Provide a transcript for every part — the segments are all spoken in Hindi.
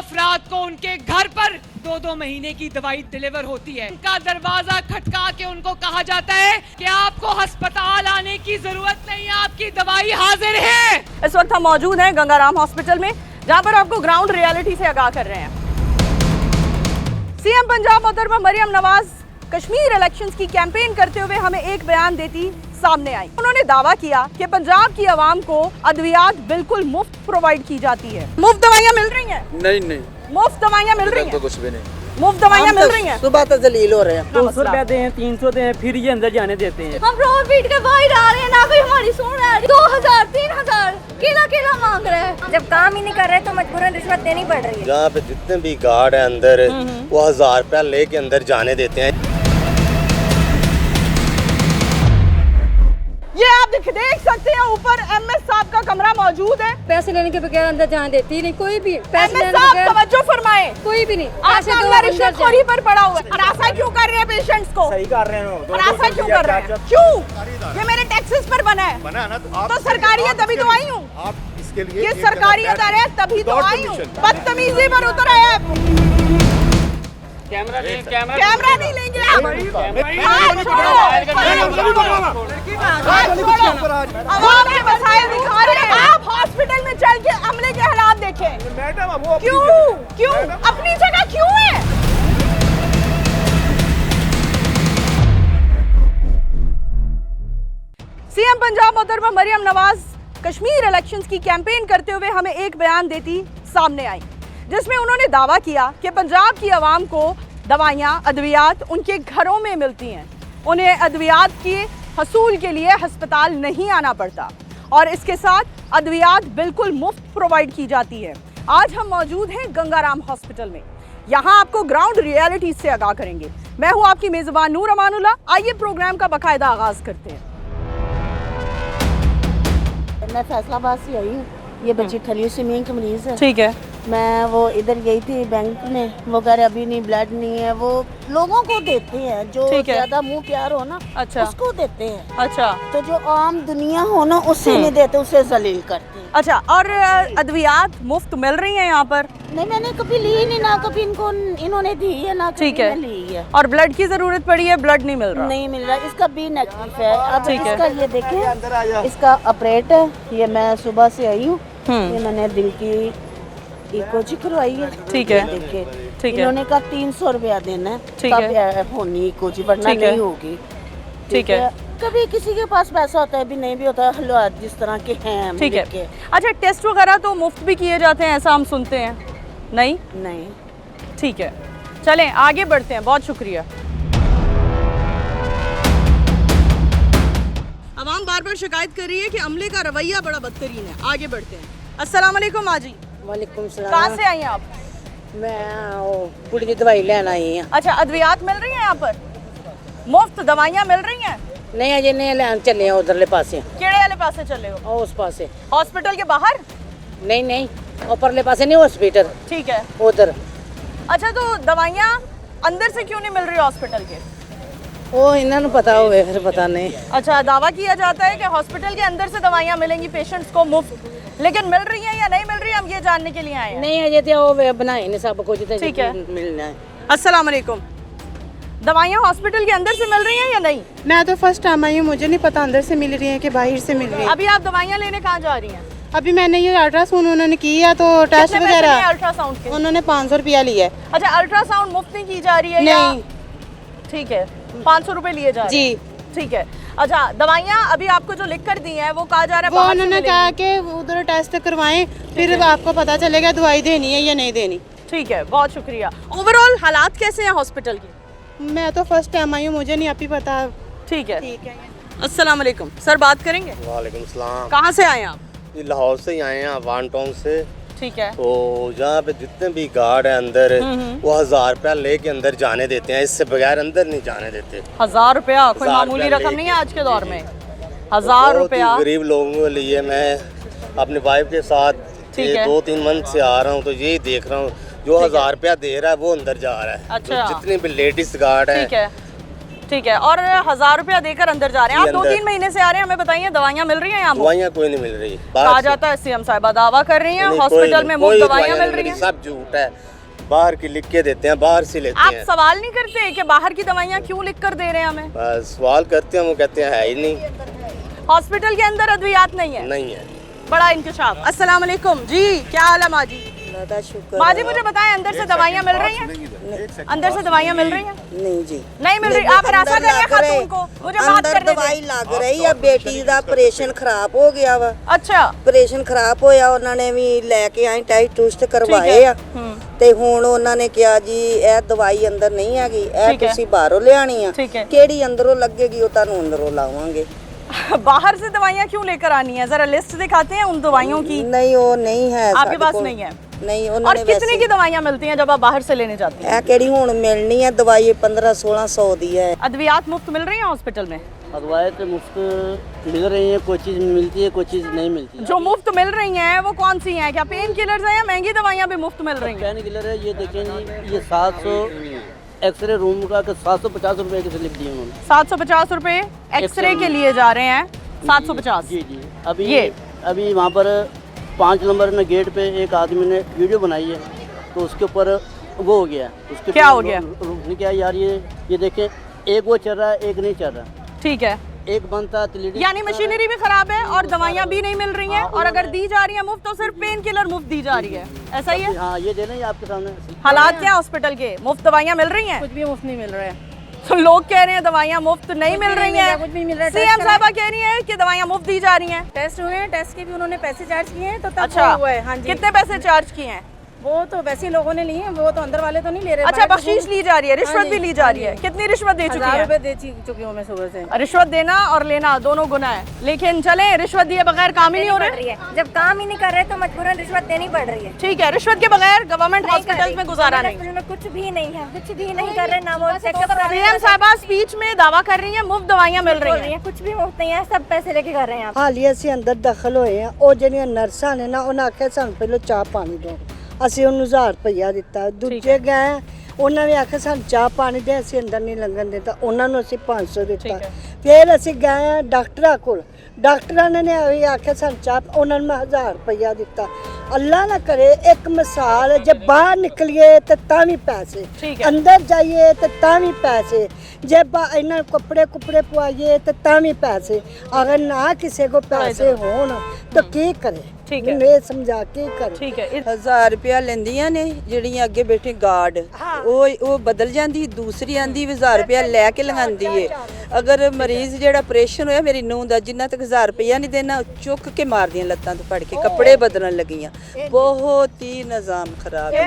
अफराद को उनके घर पर 2-2 महीने की दवाई डिलीवर होती है। उनका दरवाजा खटका के उनको कहा जाता है कि आपको अस्पताल आने की जरूरत नहीं, आपकी दवाई हाजिर है। इस वक्त हम मौजूद हैं गंगाराम हॉस्पिटल में, जहां पर आपको ग्राउंड रियलिटी से आगाह कर रहे हैं। सीएम पंजाब मोहतरमा मरियम नवाज कश्मीर इलेक्शंस की कैंपेन करते हुए हमें एक बयान देती सामने आई। उन्होंने दावा किया कि पंजाब की आवाम को अद्वियात बिल्कुल मुफ्त प्रोवाइड की जाती है। मुफ्त दवाइयाँ मिल रही हैं? नहीं, मुफ्त दवाइयाँ मिल रही हैं? कुछ भी नहीं। मुफ्त दवाइयाँ मिल रही हैं? सुबह तो जलील हो रहे हैं। 200 रुपया दें, 300 दें, फिर ये अंदर जाने देते हैं। हम रोड पीट के बाहर आ रहे हैं, ना कोई हमारी सुन रहा है। 2000 3000 केला मांग रहे हैं। जब काम ही नहीं कर रहे तो मजबूरन रिश्वत देनी पड़ रही है। जहाँ पे जितने भी गार्ड है अंदर, वो 1000 रुपया लेके अंदर जाने देते हैं। ये आप देख सकते हैं, ऊपर एमएस साहब का कमरा मौजूद है। पैसे लेने के बगैर अंदर जाने देती नहीं कोई भी। पैसे एमएस लेने साहब बगैर तवज्जो फरमाएं। कोई भी नहीं। आपका अगला रिश्वतखोरी पर पड़ा हुआ है। हरासा क्यों कर रहे हैं पेशेंट्स को? सही कर रहे हैं। हरासा क्यों कर रहे हैं? क्यों? ये मेरे टैक्सेस पर बना है ना, तो सरकारी है तभी तो आई हूँ। आप इसके लिए ये सरकारी अदारे है तभी तो आई हूँ। बदतमीजी पर उतर आया है। कैमरा नहीं लेंगे आप। हाथ छोड़ो। आवाम के मसाइल दिखा रहे हैं। आप हॉस्पिटल में चल के अमले के हालात देखें। क्यों अपनी जगह क्यों है? सीएम पंजाब मोहतरमा मरियम नवाज कश्मीर इलेक्शंस की कैंपेन करते हुए हमें एक बयान देती सामने आई, जिसमें उन्होंने दावा किया कि पंजाब की आवाम को दवाइयाँ अद्वियात उनके घरों में मिलती हैं। उन्हें अद्वियात के हसूल के लिए अस्पताल नहीं आना पड़ता और इसके साथ अद्वियात बिल्कुल मुफ्त प्रोवाइड की जाती है। आज हम मौजूद हैं गंगाराम हॉस्पिटल में। यहाँ आपको ग्राउंड रियलिटी से आगाह करेंगे। मैं हूँ आपकी मेज़बान नूर अमानुल्लाह। आइए प्रोग्राम का बाकायदा आगाज़ करते हैं। मैं फैसलाबाद से आई हूँ। ये बच्ची थैलेसीमिया की मरीज है। ठीक है। मैं वो इधर गई थी बैंक में, वो कह रहे अभी नहीं, ब्लड नहीं है। वो लोगों को देते हैं जो ज्यादा मुंह प्यार हो ना, अच्छा, उसको देते हैं। अच्छा, तो जो आम दुनिया हो ना उससे नहीं देते, उसे जलील करते हैं। अच्छा, और अद्वियात मुफ्त मिल रही हैं यहाँ पर? नहीं, मैंने कभी ली नहीं, ना कभी इन्होंने दी है, ना कभी है। ली है। और ब्लड की जरूरत पड़ी है, ब्लड नहीं मिल रहा? नहीं मिल रहा। इसका बी नेगेटिव है। अब इसका ये देखें, इसका ऑपरेट है। ये मैं सुबह से आई हूँ। ये मैंने दिल की इकोजी करवाई है। ठीक है। देखिए, ठीक है। इन्होंने कहा 300 रुपया देना है, तब होनी इकोजी, वरना नहीं होगी। ठीक है। कभी किसी के पास पैसा होता है, भी नहीं भी होता है, हालात जिस तरह के हैं। ठीक है। अच्छा, टेस्ट वगैरह तो मुफ्त भी किए जाते हैं, ऐसा हम सुनते हैं? नहीं। ठीक है, चलें आगे बढ़ते हैं। बहुत शुक्रिया। आवाम बार बार शिकायत कर रही है कि अमले का रवैया बड़ा बदतरीन है। आगे बढ़ते हैं। अस्सलाम वालेकुम माजी। वालेकुम सलाम। कहाँ से आई हैं आप? मैं कुड़ी की दवाई लेना आई हूँ। अच्छा, अद्वियात मिल रही हैं यहाँ पर? मुफ्त दवाइयाँ मिल रही हैं? नहीं, अजय नहीं लेन चले हैं उधरले पासे। केड़े वाले पासे चले हो? उस पासे। हॉस्पिटल के बाहर? नहीं, ऊपरले पासे नहीं, हॉस्पिटल। ठीक है, उधर। अच्छा, तो दवाइयाँ अंदर से क्यों नहीं मिल रही हॉस्पिटल के? वो इन्होंने पता हुए, फिर पता नहीं। अच्छा, दावा किया जाता है कि हॉस्पिटल के अंदर से दवाइयाँ मिलेंगी पेशेंट्स को मुफ्त, लेकिन मिल रही हैं या नहीं मिल रही, हम ये जानने के लिए आए हैं। नहीं, अजय तो वो बनाए नहीं सब कुछ। ठीक है, मिलना है। अस्सलाम वालेकुम। दवाइयाँ हॉस्पिटल के अंदर से मिल रही हैं या नहीं? मैं तो फर्स्ट टाइम आई हूँ, मुझे नहीं पता अंदर से मिल रही है कि बाहर से मिल रही है। अभी आप दवाइयाँ लेने कहाँ जा रही हैं? अभी मैंने ये अल्ट्रासाउंड उन्होंने की है, तो टेस्ट वगैरह अल्ट्रासाउंड के उन्होंने 500 रुपया लिया है। अच्छा, अल्ट्रासाउंड मुफ्त नहीं की जा रही है? नहीं। ठीक है, 500 रुपए लिए जा रहे हैं। जी। ठीक है। अच्छा, दवाइयाँ अभी आपको जो लिख कर दी हैं वो कहा जा रहा है वो उन्होंने कहा कि उधर टेस्ट करवाएं, फिर आपको पता चलेगा दवाई देनी है या नहीं देनी। ठीक है, बहुत शुक्रिया। ओवरऑल हालात कैसे हैं हॉस्पिटल की? मैं तो फर्स्ट टाइम आई हूँ, मुझे नहीं अभी पता। ठीक है। अस्सलाम वालेकुम सर, बात करेंगे? वालेकुम सलाम। कहाँ से आए आप? ये लाहौर से ही आए हैं, वन टाउन से। ठीक है। तो यहाँ पे जितने भी गार्ड है अंदर, वो 1000 रुपया लेके अंदर जाने देते हैं, इससे बगैर अंदर नहीं जाने देते। 1000 रुपया कोई 1000 मामूली रुपया रकम नहीं है आज के दौर में। बहुत 1000 ही रुपया गरीब लोगों के लिए। मैं अपनी वाइफ के साथ 2-3 मंथ से आ रहा हूँ, तो यही देख रहा हूँ जो 1000 रुपया दे रहा है वो अंदर जा रहा है। अच्छा। तो जितनी भी लेडीज गार्ड है, ठीक है, और 1000 रुपया देकर अंदर जा रहे हैं। जी, आप 2-3 महीने से आ रहे हैं, हमें बताइए दवाइयाँ मिल रही हैं यहाँ? दवाइयाँ कोई नहीं मिल रही। कहा जाता है सीएम साहिबा दावा कर रही हैं हॉस्पिटल में मुफ्त दवाइयाँ मिल रही हैं। सब झूठ है, बाहर की लिख के देते हैं, बाहर से लेते आप हैं। सवाल नहीं करते कि बाहर की दवाइयाँ क्यों लिख कर दे रहे हैं हमें? बस सवाल करते हैं, वो कहते हैं है ही नहीं। हॉस्पिटल के अंदर अद्वियात नहीं है? नहीं है। बड़ा इंकशाफ। अस्सलाम वालेकुम जी, क्या हाल है माजी? माँ जी मुझे बताएं, अंदर से दवाइयाँ मिल रही हैं? अंदर से दवाइयाँ मिल रही हैं? नहीं जी, नहीं मिल रही। आप रास्ता करिए खातून को, मुझे बात अंदर करने दवाई दें। लग रही है। बेटी ਦਾ ਆਪਰੇਸ਼ਨ ਖਰਾਬ ਹੋ ਗਿਆ ਵਾ। अच्छा, ਆਪਰੇਸ਼ਨ ਖਰਾਬ ਹੋਇਆ, ਉਹਨਾਂ ਨੇ ਵੀ ਲੈ ਕੇ ਆਏ ਟੈਸਟ ਟੂਸਟ ਕਰਵਾਏ ਆ ਤੇ ਹੁਣ ਉਹਨਾਂ ਨੇ ਕਿਹਾ ਜੀ ਇਹ ਦਵਾਈ ਅੰਦਰ ਨਹੀਂ ਹੈਗੀ, ਇਹ ਤੁਸੀਂ ਬਾਹਰੋਂ ਲਿਆਣੀ ਆ। ठीक है। ਕਿਹੜੀ ਅੰਦਰੋਂ ਲੱਗੇਗੀ ਉਹ ਤੁਹਾਨੂੰ ਅੰਦਰੋਂ ਲਾਵਾਂਗੇ। बाहर से दवाइयाँ क्यों लेकर आनी है? जरा लिस्ट दिखाते हैं उन दवाइयों की। नहीं वो नहीं है आपके ਸਾਡੇ पास ਕੋਲ। नहीं है? नहीं और ਉਹਨਾਂ ਨੇ कितने की दवाइयाँ मिलती हैं जब आप बाहर से लेने जाती हैं? ਇਹ ਕਿਹੜੀ ਹੁਣ ਮਿਲਣੀ ਹੈ ਦਵਾਈ 1500-1600 ਦੀ ਹੈ। अद्वियात मुफ्त मिल रही हैं हॉस्पिटल में? अदवाएं तो मुफ्त मिल रही हैं, कोई चीज़ मिलती है, कोई चीज़ नहीं मिलती है। जो मुफ्त मिल रही हैं वो कौन सी हैं? क्या पेन किलर्स हैं या महंगी दवाइयाँ भी मुफ्त मिल रही हैं? पेन किलर है, ये देखें जी, ये 700 एक्सरे रूम का 750 रुपए की लिख दिए उन्होंने। 750 रुपए एक्सरे के लिए जा रहे हैं। 750। जी जी। अभी ये अभी वहाँ पर 5 नंबर में गेट पे एक आदमी ने वीडियो बनाई है, तो उसके ऊपर वो हो गया। उसके क्या ऊपर हो गया? उसने क्या यार, ये देखें, एक वो चल रहा है, एक नहीं चल रहा। ठीक है, एक बनता तिलिडी, यानी मशीनरी भी खराब है और दवाइयाँ भी नहीं मिल रही हैं, और अगर दी जा रही है मुफ्त तो सिर्फ पेन किलर मुफ्त दी जा रही है, ऐसा ही है? हाँ ये दे रहे हैं आपके सामने। हालात क्या हॉस्पिटल के? मुफ्त दवाइयाँ मिल रही हैं? कुछ भी मुफ्त नहीं मिल रहा है। तो लोग कह रहे हैं दवाइयाँ मुफ्त नहीं मिल रही हैं, कुछ भी मिल रहा है। सीएम साहबा कह रही है कि दवाइयाँ मुफ्त दी जा रही हैं। टेस्ट हुए हैं, टेस्ट के भी उन्होंने पैसे चार्ज किए हैं, तो तब अच्छा, हुआ है। हाँ जी, कितने पैसे चार्ज किए हैं? वो तो वैसे ही लोगों ने लिए हैं, वो तो अंदर वाले तो नहीं ले रहे। अच्छा, बख्शीश ली जा रही है, रिश्वत भी ली जा रही है। कितनी रिश्वत दे चुकी 1000 है? रुपए दे चुकी हूँ मैं सुबह से। रिश्वत देना और लेना दोनों गुना है, लेकिन चले रिश्वत दिए बगैर काम ही नहीं हो रहा है। जब काम ही नहीं कर रहे तो मजबूरन रिश्वत देनी पड़ रही है। ठीक है, रिश्वत के बगैर गवर्नमेंट हॉस्पिटल में गुजारा नहीं। हॉस्पिटल में कुछ भी नहीं है, कुछ भी नहीं कर रहे ना। वो चेकअप सीएम साहबा स्पीच में दावा कर रही है मुफ्त दवाइयाँ मिल रही हैं। कुछ भी मुफ्त नहीं है, सब पैसे लेके कर रहे हैं। ਹਾਲ ਹੀ ਅਸੀਂ ਅੰਦਰ ਦਾਖਲ ਹੋਏ ਆ। ਉਹ ਜਿਹੜੀਆਂ ਨਰਸਾਂ ਨੇ ਨਾ, ਉਹਨਾਂ ਆਖਿਆ ਸਾਨੂੰ ਪਹਿਲਾਂ ਚਾਹ ਪਾਣੀ ਦਿਓ। ਅਸੀਂ ਉਹਨੂੰ 1000 ਰੁਪਇਆ ਦਿੱਤਾ। ਦੂਜੇ ਗਏ, ਉਹਨਾਂ ਨੇ ਆਖਿਆ ਸਾਨੂੰ ਚਾਹ ਪਾਣੀ ਦੇ, ਅਸੀਂ ਅੰਦਰ ਨਹੀਂ ਲੰਘਣ ਦਿੱਤਾ। ਉਹਨਾਂ ਨੂੰ ਅਸੀਂ 500 ਦਿੱਤਾ। ਫਿਰ ਅਸੀਂ ਗਏ ਡਾਕਟਰਾਂ ਕੋਲ, ਡਾਕਟਰਾਂ ਨੇ ਵੀ ਆਖਿਆ ਸਾਨੂੰ ਚਾਹ, ਉਹਨਾਂ ਨੂੰ ਮੈਂ 1000 ਰੁਪਇਆ ਦਿੱਤਾ। ਅੱਲਾ ਨਾ ਕਰੇ ਇੱਕ ਮਿਸਾਲ, ਜੇ ਬਾਹਰ ਨਿਕਲੀਏ ਤੇ ਤਾਂ ਵੀ ਪੈਸੇ, ਅੰਦਰ ਜਾਈਏ ਤੇ ਤਾਂ ਵੀ ਪੈਸੇ, ਜੇ ਇਹਨਾਂ ਕੱਪੜੇ ਕੁਪੜੇ ਪਵਾਈਏ ਤੇ ਤਾਂ ਵੀ ਪੈਸੇ। ਅਗਰ ਨਾ ਕਿਸੇ ਕੋ ਪੈਸੇ ਹੋਣ ਤਾਂ ਕੀ ਕਰੇ? ठीक है, ਮੈਨੂੰ ਇਹ ਸਮਝਾ ਕੇ ਕਰੇ। ठीक है। 1000 ਰੁਪਇਆ ਲੈਂਦੀਆਂ ਨੇ ਜਿਹੜੀਆਂ ਅੱਗੇ ਬੈਠੇ ਗਾਰਡ, ਉਹ ਬਦਲ ਜਾਂਦੀ, ਦੂਸਰੀ ਆਂਦੀ 1000 ਰੁਪਇਆ ਲੈ ਕੇ ਲਗਾਉਂਦੀ ਏ। ਅਗਰ ਮਰੀਜ਼ ਜਿਹੜਾ ਆਪਰੇਸ਼ਨ ਹੋਇਆ ਮੇਰੀ ਨੂੰਹ ਦਾ, ਜਿੰਨਾ ਤੱਕ 1000 ਰੁਪਇਆ ਨਹੀਂ ਦੇਣਾ, ਚੁੱਕ ਕੇ ਮਾਰਦੀਆਂ ਲੱਤਾਂ ਤੋਂ ਫੜ ਕੇ, ਕੱਪੜੇ ਬਦਲਣ ਲੱਗੀਆਂ। बहुत ही निज़ाम खराब है,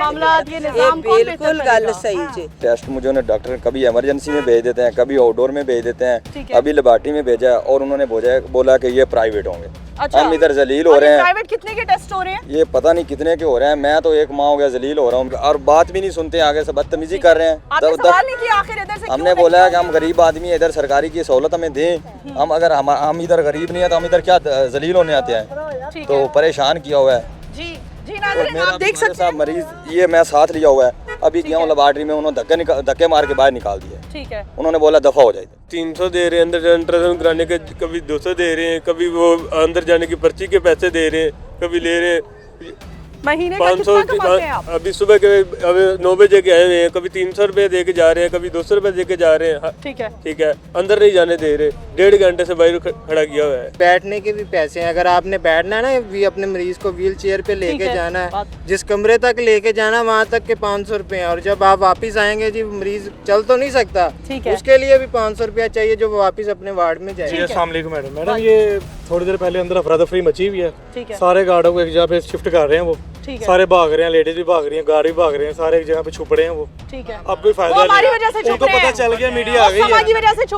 ये बिल्कुल गल सही जी। टेस्ट मुझे उन्हें डॉक्टर कभी इमरजेंसी में भेज देते हैं, कभी आउटडोर में भेज देते हैं, अभी लेबॉर्टरी में भेजा है और उन्होंने बोला कि ये प्राइवेट होंगे। अच्छा, हम इधर जलील हो रहे हैं। प्राइवेट कितने के टेस्ट हो रहे हैं? ये पता नहीं कितने के हो रहे हैं। मैं तो एक माह हो गया जलील हो रहा हूँ, और बात भी नहीं सुनते, आगे से बदतमीजी कर रहे हैं। सवाल नहीं किया आखिर इधर से हमने बोला है कि हम गरीब आदमी है, इधर सरकारी की सहूलत हमें दें। हम अगर हम इधर गरीब नहीं है तो हम इधर क्या जलील होने आते हैं? तो परेशान किया हुआ है जी नाज़रीन, आप देख सकते हैं मरीज, ये मैं साथ लिया हुआ है। अभी गया हूँ लेबॉर्टरी में, उन्होंने धक्के मार के बाहर निकाल दिया। ठीक है, उन्होंने बोला दफा हो जाए। 300 दे रहे हैं अंदर अल्ट्रासाउंड कराने के, कभी 200 दे रहे हैं, कभी वो अंदर जाने की पर्ची के पैसे दे रहे हैं, कभी ले रहे हैं महीने का 500। कितना कमाते हैं आप? अभी सुबह के अभी 9 बजे के आए हुए हैं, कभी 300 रुपए दे के जा रहे हैं, कभी 200 रुपए दे के जा रहे हैं। ठीक है, ठीक है, अंदर नहीं जाने दे रहे, 1.5 घंटे से बाहर खड़ा किया हुआ है। बैठने के भी पैसे हैं, अगर आपने बैठना है ना, भी अपने मरीज को व्हील चेयर पे लेके जाना है, जिस कमरे तक लेके जाना वहाँ तक के 500 रुपए हैं। और जब आप वापस आएंगे जी, मरीज चल तो नहीं सकता, उसके लिए भी 500 रुपया चाहिए, जो वो वापस अपने वार्ड में जाए। अस्सलाम वालेकुम मैडम, ये थोड़ी देर पहले अंदर अफरा तफरी मची हुई है। सारे गार्डों को एक जगह पे शिफ्ट कर रहे हैं, वो सारे भाग रहे हैं, लेडीज भी भाग रही हैं, गार्ड भी भाग रहे हैं, सारे एक जगह पे छुप रहे हैं। वो ठीक है, अब कोई फायदा नहीं, उनको पता चल गया, मीडिया आ गई है।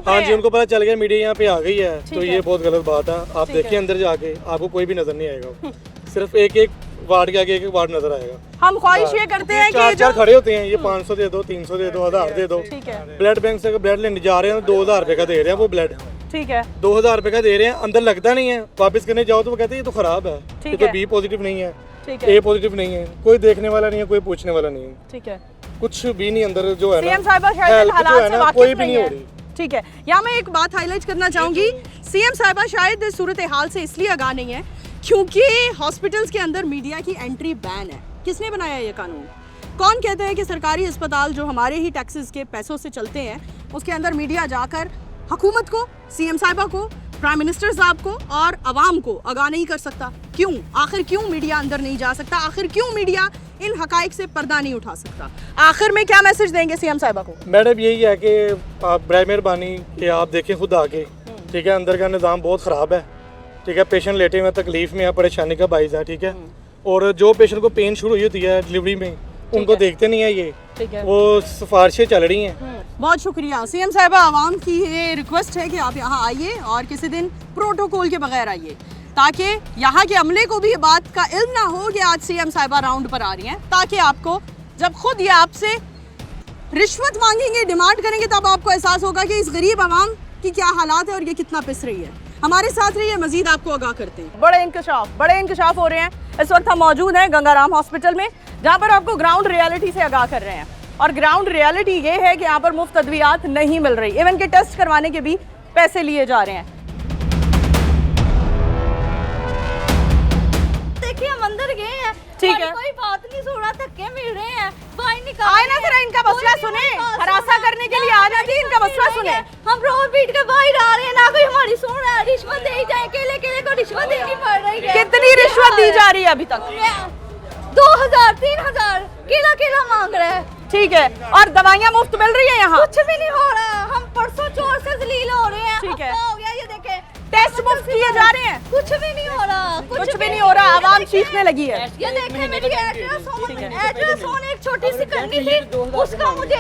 हाँ जी, उनको पता चल गया, मीडिया यहाँ पे आ गई है, तो ये बहुत गलत बात है। आप देखिए अंदर जाके, आपको कोई भी नजर नहीं आएगा, सिर्फ एक एक वार्ड के आगे एक वार्ड नजर आएगा। हम ख्वाहिश ये करते हैं कि चार खड़े होते हैं, ये 500 दे दो, 300 दे दो, 1000 दे दो। ब्लड बैंक से ब्लड लेने जा रहे हैं, 2000 रुपए का दे रहे हैं वो ब्लड। ठीक है, 2000 रुपए का दे रहे हैं, अंदर लगता नहीं है, वापस करने जाओ तो वो कहते हैं ये तो खराब है, ये तो बी पॉजिटिव नहीं है, ए पॉजिटिव नहीं है, कोई देखने वाला नहीं है, कोई पूछने वाला नहीं है। ठीक है, कुछ भी नहीं अंदर जो है ना, सीएम साहिबा शायद हेल्प जो हालात है से ना, वाकिफ कोई भी नहीं नहीं हो है। रही, ठीक है, यहाँ मैं एक बात हाईलाइट करना चाहूँगी, सीएम साहिबा शायद इस सूरत हाल से इसलिए आगाह नहीं है क्योंकि हॉस्पिटल्स के अंदर मीडिया की एंट्री बैन है। किसने बनाया ये कानून? कौन कहता है कि सरकारी अस्पताल जो हमारे ही टैक्सेस के पैसों से चलते हैं उसके अंदर मीडिया जाकर हुकूमत को, सीएम साहिबा को, प्राइम मिनिस्टर साहब को और अवाम को आगाह नहीं कर सकता? क्यों? आखिर क्यों मीडिया अंदर नहीं जा सकता? आखिर क्यों मीडिया इन हकाइक से पर्दा नहीं उठा सकता? आखिर में क्या मैसेज देंगे सीएम साहिबा को? मैडम यही है कि आप बराए मेहरबानी कि आप देखें खुद आके, ठीक है, अंदर का निज़ाम बहुत ख़राब है, ठीक है, पेशेंट लेटे हुए तकलीफ में है, परेशानी का बाइस है, ठीक है, और जो पेशेंट को पेन शुरू हुई होती है डिलीवरी में उनको देखते नहीं है ये, ठीक है, वो सिफारिशें चल रही हैं। बहुत शुक्रिया सीएम साहिबा, आवाम की ये रिक्वेस्ट है कि आप यहाँ आइए और किसी दिन प्रोटोकॉल के बगैर आइए ताकि यहाँ के अमले को भी ये बात का इल्म ना हो कि आज सीएम साहिबा राउंड पर आ रही हैं, ताकि आपको जब खुद ये आपसे रिश्वत मांगेंगे, डिमांड करेंगे, तब आपको एहसास होगा कि इस गरीब आवाम की क्या हालात है और ये कितना पिस रही है। हमारे साथ रहिए, मजीद आपको आगाह करते हैं। बड़े इंकशाफ हो रहे हैं। इस वक्त हम मौजूद हैं गंगाराम हॉस्पिटल में, जहाँ पर आपको ग्राउंड रियलिटी से आगाह कर रहे हैं। और ग्राउंड रियलिटी ये है कि यहाँ पर मुफ्त अद्वियात नहीं मिल रही, इवन के टेस्ट करवाने के भी पैसे लिए जा रहे हैं। देखिए हम अंदर गए हैं, ठीक है, कोई बात नहीं सुना, धक्के मिल रहे हैं, फाइन निकाल आए ना जरा इनका मसला सुने, हरासा करने के लिए आ जाती, इनका मसला सुने। हम रोड पीट के बाहर आ रहे हैं, ना कोई हमारी सुन रहा है, रिश्वत दे जाए, केले को रिश्वत देनी पड़ रही है। कितनी रिश्वत दी जा रही है अभी तक? 2000 3000 केला मांग रहे हैं। ठीक है, और दवाइयाँ मुफ्त मिल रही है यहाँ? कुछ भी नहीं हो रहा, हम परसों चोर से जलील हो रहे हैं। ठीक है, हो गया, ये देखे टेस्ट मुफ्त किए जा रहे हैं, कुछ भी नहीं हो रहा, कुछ भी नहीं हो रहा, आवाम चीखने लगी है। ये देखे मेरी अल्ट्रासाउंड एक छोटी सी करनी थी, उसका मुझे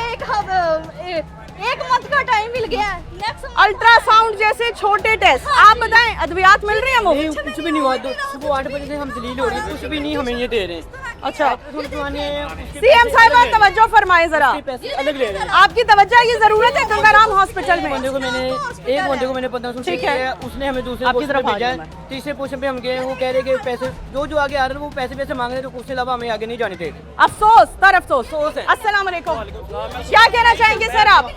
एक मंथ का टाइम मिल गया है। अल्ट्रासाउंड जैसे छोटे टेस्ट, आप बताएं अद्वियात मिल रही है मुफ्त? कुछ भी नहीं हुआ, सुबह 8 बजे से हम जलील हो रही है, कुछ भी नहीं हमें ये दे रहे हैं। अच्छा, सीएम साहिबा तवज्जो फरमाए जरा, अलग ले रहे हैं। आपकी तवज्जो की जरूरत है गंगाराम हॉस्पिटल में। एक बंदे को मैंने 1500 ठीक है, उसने हमें दूसरे पोस्ट पे भेजा है, तीसरे पोस्ट पे हम गए, वो कह रहे कि पैसे जो आगे आ रहे हैं वो पैसे मांग रहे हैं, तो उसके अलावा हमें आगे नहीं जाने दे रहे। अफसोस है। अस्सलाम वालेकुम, क्या कहना चाहेंगे सर आप?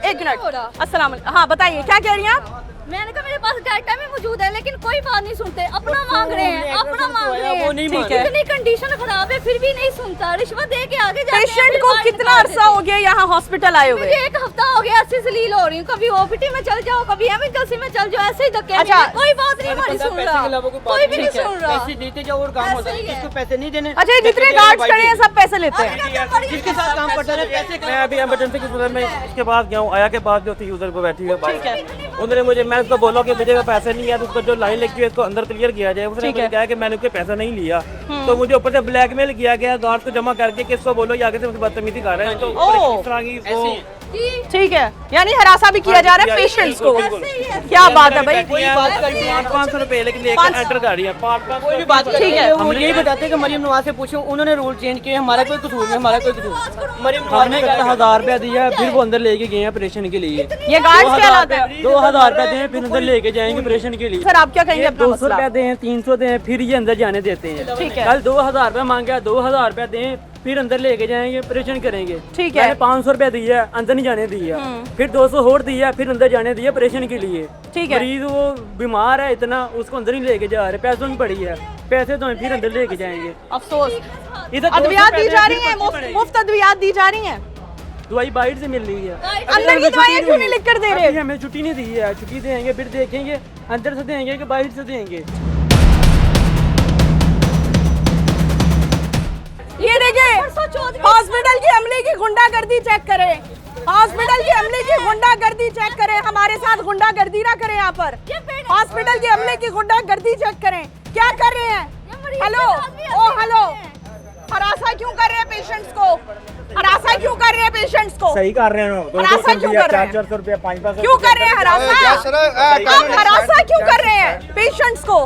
एक मिनट, अस्सलाम, हाँ बताइए क्या कह रही हैं आप? मैंने कहा मेरे पास डाटा में मौजूद है, लेकिन कोई बात नहीं सुनते, अपना मांग रहे हैं, अपना मांग रहे हैं। ठीक है, इतनी कंडीशन खराब है फिर भी नहीं सुनता, रिश्वत दे के आगे जाते हैं। पेशेंट को कितना अरसा हो गया यहाँ हॉस्पिटल आए हुए? 1 हफ्ता हो गया, ऐसे जलील हो रही हूँ, कभी ओपीडी में चल जाओ, कभी इमरजेंसी में चल जाओ, ऐसे ही धक्के। अच्छा, कोई बात नहीं हमारी सुन रहा, कोई भी नहीं सुन रहा। पैसे देते जाओ और काम होता है, किसको पैसे नहीं देने। अच्छा, जितने गार्ड्स खड़े हैं सब पैसे लेते हैं, जिसके साथ काम करता है पैसे। मैं अभी एमरजेंसी की सूरत में इसके बाद गया हूँ, आया के बाद जो थी उधर को बैठी हुई है, उन्होंने मुझे, मैं उसको बोला कि मुझे पैसे नहीं है, तो उसको जो लाइन लगी है इसको अंदर क्लियर किया जाए। उसने मुझे कहा कि मैंने उसके पैसा नहीं लिया, तो मुझे ऊपर से ब्लैकमेल किया गया गार्ड को जमा करके कि इसको बोलो ये आगे से मुझे बदतमीजी कर रहे हैं, तो इस तरह की। ठीक है, यानी हरासा भी किया जा रहा है पेशेंट्स को। क्या बात है भाई, 500 रुपए लेकिन एंटर कर रही है, कोई भी बात। ठीक है, हम यही बताते हैं कि मरियम नवाज से पूछो, उन्होंने रूल चेंज किए, हमारा कोई कसूर नहीं, हमारा कोई कसूर। मरियम नवाज ने 1000 रुपया दिया, फिर वो अंदर लेके गए हैं ऑपरेशन के लिए। ये गार्ड्स क्या लाते हैं? 2000 रुपया दें, फिर अंदर लेके जाएंगे ऑपरेशन के लिए। सर आप क्या कहेंगे? 200 रुपया दें, 300 दें, फिर ये अंदर जाने देते हैं। ठीक है, कल 2000 रुपया मांगा, 2000 रुपया दें, फिर अंदर लेके जाएंगे, ऑपरेशन करेंगे। ठीक है, 500 रुपया दिया, अंदर नहीं जाने दिया, फिर 200 और दिया, फिर अंदर जाने दिया ऑपरेशन के लिए। ठीक है, मरीज वो बीमार है इतना, उसको अंदर नहीं लेके जा रहे, पैसों में पड़ी है, पैसे तो फिर अंदर लेके जाएंगे। अफसोस, अद्वियात दी जा रही है, मुफ्त अद्वियात दी जा रही है, दवाई बाहर से मिल रही है, अंदर की दवाइयाँ क्यों नहीं लिख कर दे रहे? हमें छुट्टी नहीं दी है, छुट्टी देंगे फिर देखेंगे अंदर से देंगे कि बाहर से देंगे। ये देखिए, हॉस्पिटल की अमले की गुंडागर्दी चेक करें, हॉस्पिटल की अमले की गुंडागर्दी चेक करें, हमारे साथ गुंडागर्दी ना करें। यहाँ पर हॉस्पिटल के अमले की गुंडागर्दी चेक करें, क्या कर रहे हैं? हेलो, ओ हेलो, हरासा क्यों कर रहे हैं पेशेंट्स को? हरासा क्यों कर रहे हैं पेशेंट्स को? सही कर रहे हैं, हरासा क्यों कर रहे हैं? 400 रुपया 500 क्यों कर रहे हैं हरासा? आप हरासा क्यों कर रहे हैं पेशेंट्स को?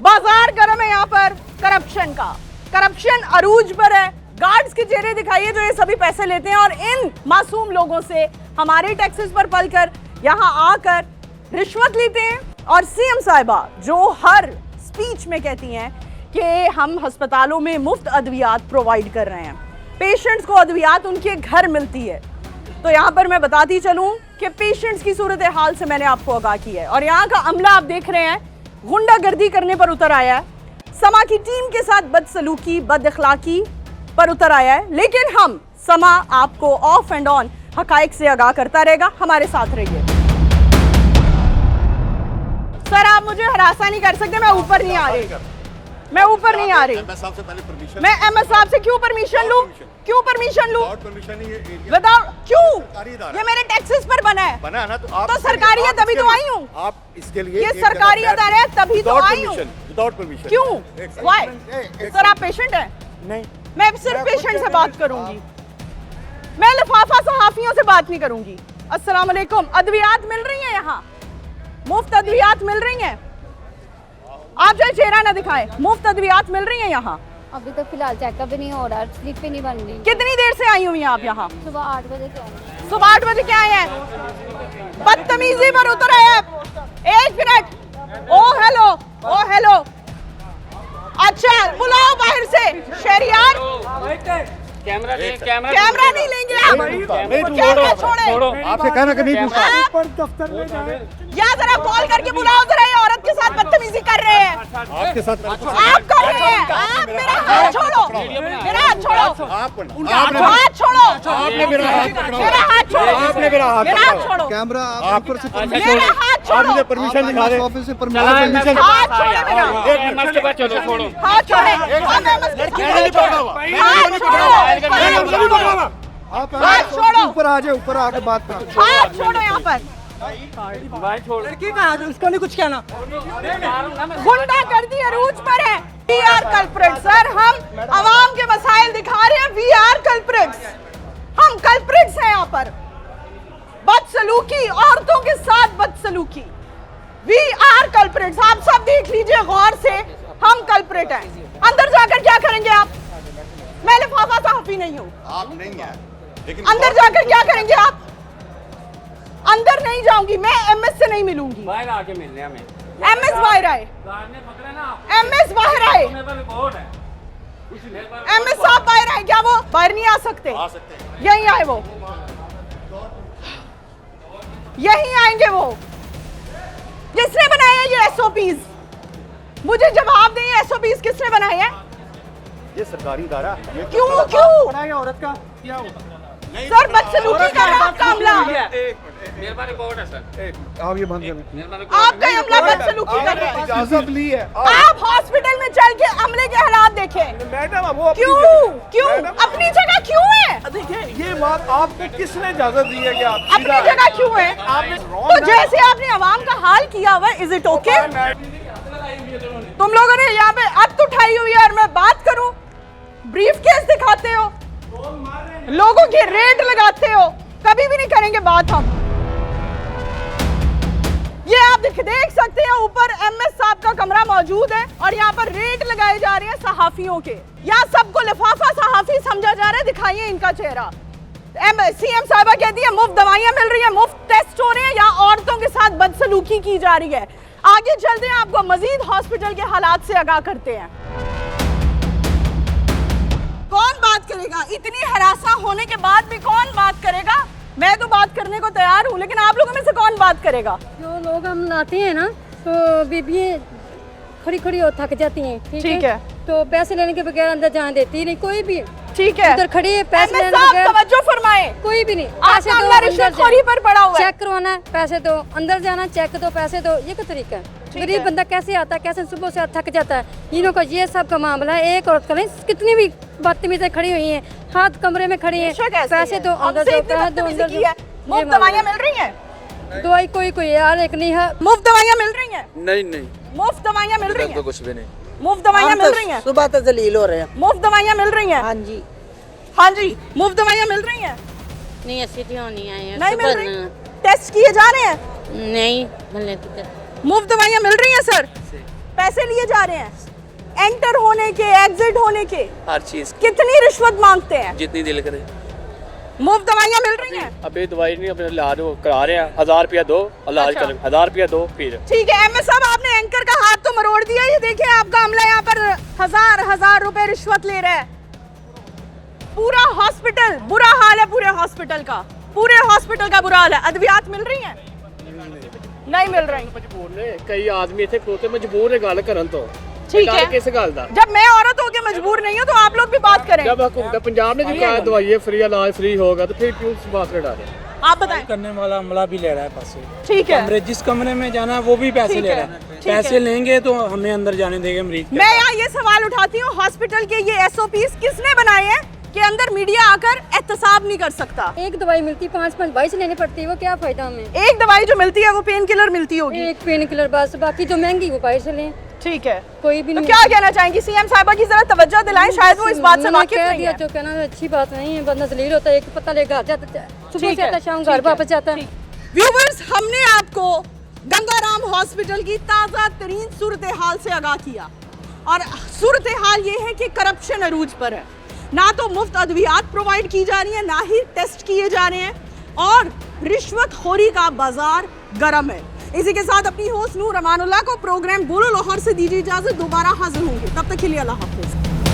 बाजार गर्म है यहाँ पर करप्शन का, करप्शन अरूज पर है। गार्ड्स के चेहरे दिखाइए जो ये सभी पैसे लेते हैं और इन मासूम लोगों से हमारे टैक्सेस पर पलकर यहाँ आकर रिश्वत लेते हैं। और सीएम साहिबा जो हर स्पीच में कहती हैं कि हम अस्पतालों में मुफ्त अद्वियात प्रोवाइड कर रहे हैं, पेशेंट्स को अद्वियात उनके घर मिलती है, तो यहाँ पर मैं बताती चलूँ कि पेशेंट्स की सूरत हाल से मैंने आपको आगाह किया है और यहाँ का अमला आप देख रहे हैं गुंडागर्दी करने पर उतर आया है, समा की टीम के साथ बदसलूकी बद अखलाकी पर उतर आया है। लेकिन हम समा आपको ऑफ एंड ऑन हकाइक से आगाह करता रहेगा, हमारे साथ रहिए। सर आप मुझे हरासा नहीं कर सकते, मैं ऊपर नहीं आ रही, मैं ऊपर नहीं आ रही। मैं एमएस साहब से क्यों परमिशन लूं? क्यों परमिशन लूं? बताओ क्यों? ये मेरे टैक्सेस पर बना है ना, तो सरकारी है तभी तो आई हूँ। आप इसके लिए ये सरकारी अदारा है तभी तो आई हूँ। क्यों? व्हाई? सर आप पेशेंट हैं? नहीं, मैं सिर्फ पेशेंट से बात करूंगी, मैं लिफाफा सहाफियों से बात नहीं करूंगी। अस्सलाम वालेकुम। अद्वियात मिल रही हैं यहाँ, मुफ्त अद्वियात मिल रही हैं। आप जो चेहरा ना दिखाएं, मुफ्त अद्वियात मिल रही हैं यहाँ। अभी तो फिलहाल चेकअप भी नहीं हो रहा, स्लिप भी नहीं बन रही। कितनी देर से आई हुई हैं आप यहाँ? सुबह 8 बजे से आई। सुबह 8 बजे क्या आए हैं? बदतमीजी पर उतर आए हैं। एक मिनट। ओ हेलो, ओ हेलो। अच्छा बुलाओ बाहर से शहरियार। कैमरा नहीं लेंगे आप। कैमरा छोड़े। आपसे कहना कि नहीं पूछा। दफ्तर में जाए या जरा कॉल करके बुलाओ, जरा ये औरत के साथ बदतमीजी कर रहे हैं। आपके साथ आप कर रहे हैं। आप मेरा हाथ छोड़ो, मेरा हाथ छोड़ो, हाथ छोड़ो, आपने मेरा हाथ पकड़ा, मेरा हाथ छोड़ो, आपने मेरा हाथ छोड़ो। कैमरा आप ऊपर से मेरा हाथ छोड़ो, मुझे परमिशन दिखा दे, ऑफिस से परमिशन। हाथ छोड़े मेरा, हाथ छोड़े, हाथ छोड़ो, ऊपर आ जाए, ऊपर आके बात कर। हाथ छोड़ो यहाँ पर। लड़की कहाँ है? उसको नहीं कुछ कहना। गुंडा कर दी अरूज पर है। वी आर कल्प्रिट्स सर, हम अवाम के मसाइल दिखा रहे हैं। वी आर कल्प्रिट्स, हम कल्प्रिट्स हैं यहाँ पर। बदसलूकी, औरतों के साथ बदसलूकी, वी आर कल्प्रिट्स। आप सब देख लीजिए गौर से, हम कल्प्रिट हैं। अंदर जाकर क्या करेंगे आप? मैं लिफाफा सहाफी नहीं हूँ। आप नहीं है, लेकिन अंदर जाकर क्या करेंगे आप? अंदर नहीं जाऊंगी मैं, एमएस से नहीं मिलूंगी। बाहर आके मिलने हमें। एमएस बाहर आए, एमएस बाहर आए, एमएस साहब बाहर आए। क्या वो बाहर नहीं आ सकते? आ सकते हैं। यहीं आए वो, यहीं आएंगे वो। किसने बनाए हैं ये एसओपीज? मुझे जवाब दें, ये एसओपीज किसने बनाए हैं? ये सरकारी इदारा। क्यों क्यों? औरत का क्या होगा? सर बदसलूकी का मामला, आप ये बंद करें। आपका अमला बदसलूकी कर रहा है। इजाजत ली है। आप हॉस्पिटल में चल के अमले के हालात देखें। मैडम वो क्यों क्यों अपनी जगह क्यों है? देखिए ये बात आपको किसने इजाजत दी है कि आप अपनी जगह क्यों है? तो जैसे आपने अवाम का हाल किया हुआ, इज इट ओके? तुम लोगों ने यहाँ पे अत उठाई हुई है और मैं बात करूं, ब्रीफ केस दिखाते हो, लोगों की रेट लगाते हो, कभी भी नहीं करेंगे बात हम। ये आप देख सकते हैं ऊपर एमएस साहब का कमरा मौजूद है और यहाँ पर रेट लगाए जा रहे हैं सहाफियों के। यहाँ सबको लिफाफा सहाफी समझा जा रहा है। दिखाइए इनका चेहरा। सीएम साहिबा कहती है मुफ्त दवाइयां मिल रही है, मुफ्त टेस्ट हो रहे हैं, या औरतों के साथ बदसलूकी की जा रही है। आगे चलते हैं, आपको मजीद हॉस्पिटल के हालात से आगाह करते हैं। कौन बात करेगा? इतनी हरासा होने के बाद भी कौन बात करेगा? मैं तो बात करने को तैयार हूँ, लेकिन आप लोगों में से कौन बात करेगा? जो लोग हम लाते हैं ना, तो बीबियाँ खड़ी खड़ी हो थक जाती हैं। ठीक है, तो पैसे लेने के बगैर अंदर जाने देती नहीं कोई भी। ठीक है, उधर खड़ी है, पैसे लेने के बगैर तवज्जो फरमाए। कोई भी नहीं। पैसे दो, रिश्वतखोरी पर पड़ा हुआ है। चेक करवाना है, पैसे दो, अंदर जाना, चेक दो, पैसे दो। ये क्या तरीका है? गरीब बंदा कैसे आता है, कैसे सुबह से थक जाता है। इन्हों का ये सब का मामला है। एक औरत करें, कितनी भी बदतमीजें खड़ी हुई हैं, हाथ कमरे में खड़ी हैं, पैसे दो, अंदर दो, पैसे दो, अंदर दो। मुफ्त दवाइयाँ मिल रही हैं? दवाई कोई यार एक नहीं है। मुफ्त दवाइयाँ मिल रही हैं? नहीं, मुफ्त दवाइयाँ मिल रही हैं? कुछ भी नहीं। मुफ्त दवाइयाँ मिल रही हैं? सुबह तो जलील हो रहे हैं। मुफ्त दवाइयाँ मिल रही हैं? हाँ जी, हाँ जी, मुफ्त दवाइयाँ मिल रही हैं? नहीं ऐसी नहीं आई है। नहीं मिल रही? टेस्ट किए जा रहे हैं? नहीं, मुफ्त दवाइयाँ मिल रही हैं सर? पैसे लिए जा रहे हैं एंटर होने के, एग्जिट होने के, हर चीज। कितनी रिश्वत मांगते हैं? जितनी दिल करे। मुफ्त दवाइयाँ मिल रही हैं? अभी दवाई नहीं, अपने इलाज करा रहे हैं। 1000 रुपया दो, इलाज अच्छा। कर 1000 रुपया दो फिर। ठीक है एमएस साहब, आपने एंकर का हाथ तो मरोड़ दिया। ये देखिए आपका अमला यहाँ पर हजार रुपए रिश्वत ले रहा है। पूरा हॉस्पिटल, बुरा हाल है पूरे हॉस्पिटल का। पूरे हॉस्पिटल का बुरा हाल है। अद्वियात मिल रही हैं? नहीं मिल रही। मजबूर ने कई आदमी इतने खलोते मजबूर है गल करन तो। ठीक है, किस गल दा? जब मैं औरत होके मजबूर नहीं हूँ तो आप लोग भी बात करें। जब हुकूमत पंजाब ने जो कहा दवाइयाँ फ्री इलाज फ्री होगा तो फिर क्यों इस बात पे डाले? आप बताएं। करने वाला अमला भी ले रहा है पैसे। ठीक है, कमरे जिस कमरे में जाना है वो भी पैसे ले रहा है। पैसे लेंगे तो हमें अंदर जाने देंगे मरीज। मैं यहाँ ये सवाल उठाती हूँ, हॉस्पिटल के ये SOPs किसने बनाए हैं कि अंदर मीडिया आकर एहतसाब नहीं कर सकता? एक दवाई मिलती 5-5 22 लेनी पड़ती है, वो क्या फायदा हमें? एक दवाई जो मिलती है वो पेन किलर मिलती होगी। एक पेन किलर बस, बाकी जो महंगी वो 22 लें। ठीक है, कोई भी तो नहीं। क्या कहना चाहेंगी CM साहिबा की जरा तवज्जो दिलाएं, शायद वो इस बात से वाकिफ नहीं है। जो कहना अच्छी बात नहीं है, बंदा जलील होता है, एक पता लेगा जाता सुबह से आता शाम घर वापस जाता है। व्यूवर्स, हमने आपको गंगाराम हॉस्पिटल की ताज़ा तरीन सूरत हाल से आगाह किया और सूरत हाल ये है कि करप्शन अरूज पर है। ना तो मुफ्त अद्वियात प्रोवाइड की जा रही है, ना ही टेस्ट किए जा रहे हैं और रिश्वतखोरी का बाजार गर्म है। इसी के साथ अपनी होस्ट नूर अमानुल्लाह को प्रोग्राम बोलो लाहौर से दीजिए इजाजत। दोबारा हाजिर होंगे, तब तक के लिए अल्लाह हाफिज।